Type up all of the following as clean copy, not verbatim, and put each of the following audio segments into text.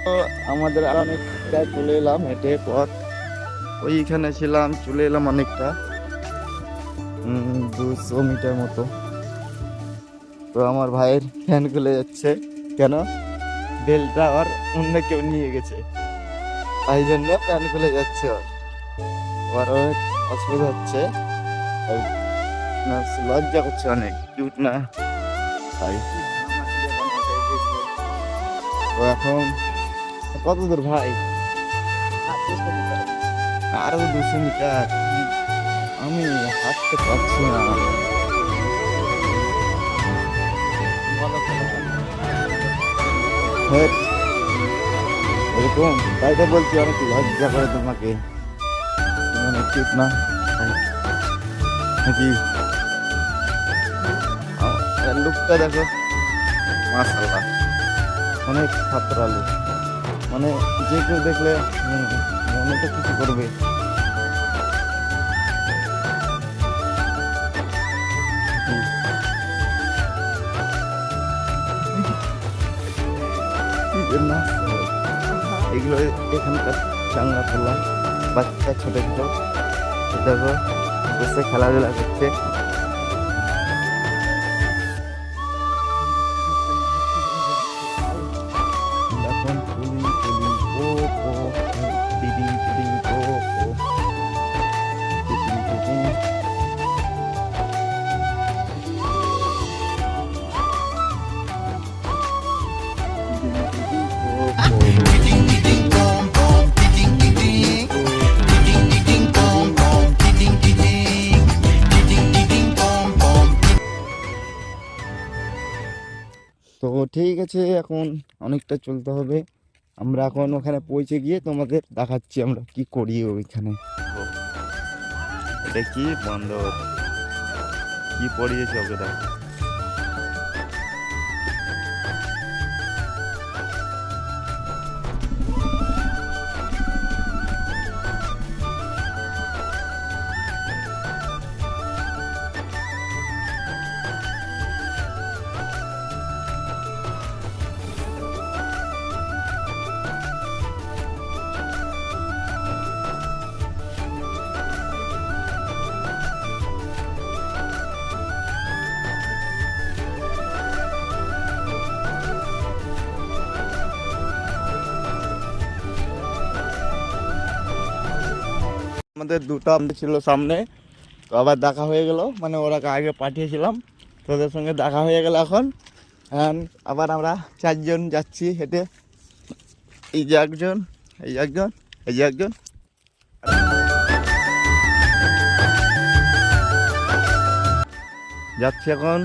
তো আমাদের আর অনেকটা চলে এলাম হেঁটে পথ, ওইখানে ছিলাম, চলে এলাম অনেকটা 200 মিটার মতো। তো আমার ভাইয়ের ফ্যান খুলে যাচ্ছে, কেন বেলটা আর অন্য কেউ নিয়ে গেছে, তাই জন্য ফ্যান খুলে যাচ্ছে। ওর অনেক অসুবিধা হচ্ছে, আর লজ্জা করছে, অনেক কিউট না তাই। তো এখন কত দূর ভাই? আরো 200 মিটার, আমি হাঁটতে পারছি না। হেৎ, এরকম তাই তো বলছি, অনেক লজ্জা করে তোমাকে, মানে ঠিক না নাকি? লুকটা দেখো, মাশাআল্লাহ, অনেক খাতরা লুক, মানে যে কেউ দেখলে মনে তো কিছু করবে। না এগুলো এখানকার চাঙ্গা ফেলা বাচ্চা ছোট ছোট, দেখো বসে খেলাধুলা করছে। এখন পুলি পুলি ও ও টিডিং টিডিং ও ও টিডিং টিডিং। তো ঠিক আছে, এখন অনেকটা চলতে হবে। আমরা এখন ওখানে পৌঁছে গিয়ে তোমাদের দেখাচ্ছি আমরা কি করি ওইখানে। এটা কি বান্দর কি পড়িয়েছে, ওকে দেখো। আমাদের দুটো আমাদের ছিল সামনে, তো আবার দেখা হয়ে গেল, মানে ওরা আগে পাঠিয়েছিলাম, তোদের সঙ্গে দেখা হয়ে গেল। এখন আবার আমরা 4 জন যাচ্ছি হেঁটে, এই যে একজন, এই একজন, এই যে একজন, যাচ্ছি এখন।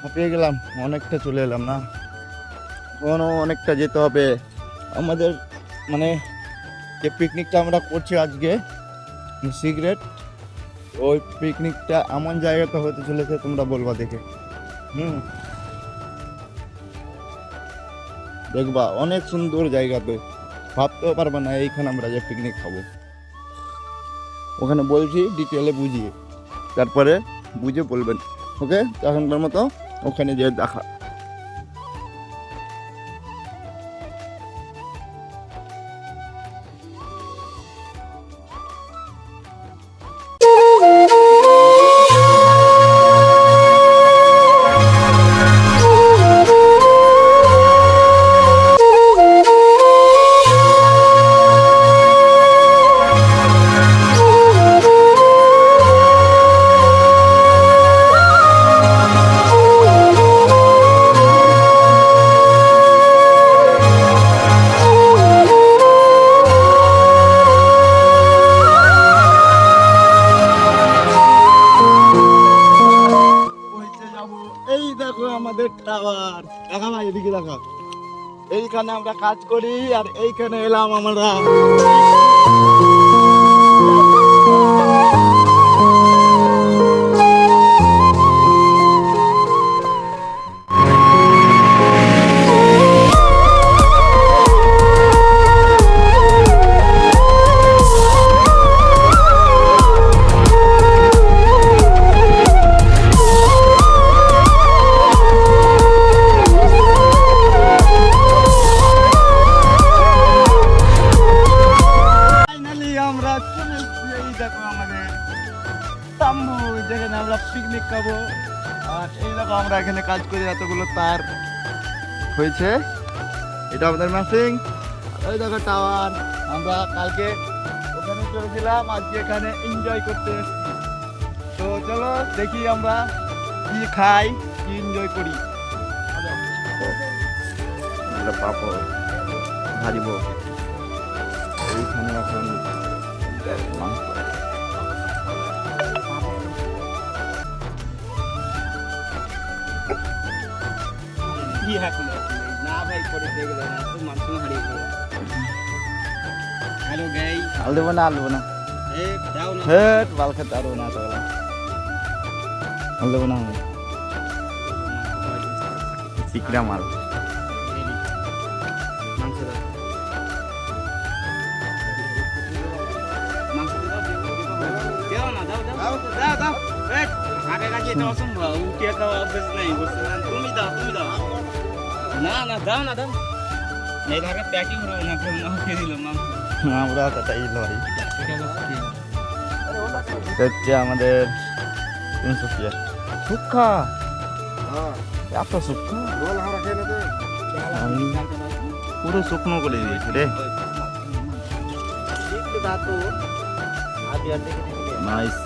হাঁপিয়ে গেলাম, অনেকটা চলে এলাম না, এখনও অনেকটা যেতে হবে আমাদের। মানে যে পিকনিকটা আমরা করছি আজকে সিগারেট, ওই পিকনিকটা এমন জায়গাতে হতে চলেছে তোমরা বলবা দেখে। দেখবা অনেক সুন্দর জায়গাতে, ভাবতেও পারবা না এইখানে আমরা যে পিকনিক খাবো। ওখানে বলছি ডিটেলে বুঝিয়ে, তারপরে বুঝে বলবেন। ওকে, এখনকার মতো ওখানে যেয়ে দেখা। এই দেখো আমাদের টাওয়ার, দেখা ভাই এদিকে দেখা, এইখানে আমরা কাজ করি, আর এইখানে এলাম আমরা। এখানে কাজ করে এতগুলো তার হয়েছে। এটা আমাদের ম্যাচিং, ওই দেখো টাওয়ার। আমরা কালকে ওখানে চলেছিলাম, আজকে এখানে এনজয় করতে এসেছি। তো চলো দেখি আমরা কি খাই, কি এনজয় করি। পাপড় ভাজিব এইখানে এখন মাংস। হ্যালো গাইস, আল দেবো না, আল দেবো না, দাও না হেট বাল খেতে পারবো না তো, আল দেবো না, চিকড়া মাল। মাংস দাও, মাংস দাও, দাও না, দাও দাও দাও দাও। আগে কাছে এটা অসম্ভব, উঠিয়ে খাওয়া অভ্যেস নাই, বুঝতে পারছেন? তুমি দাও, তুমি দাও। না না, দাও না, দাও। এই ধারে প্যাকিং হলো না, কেউ না খেয়ে দিল মাংস। আমরা তাই লয়। এটা হচ্ছে এটা হচ্ছে আমাদের 300 টাকা সুক্কা। এত সুক্কা আমি পুরো শুকনো করে দিয়েছি রে। নাইস।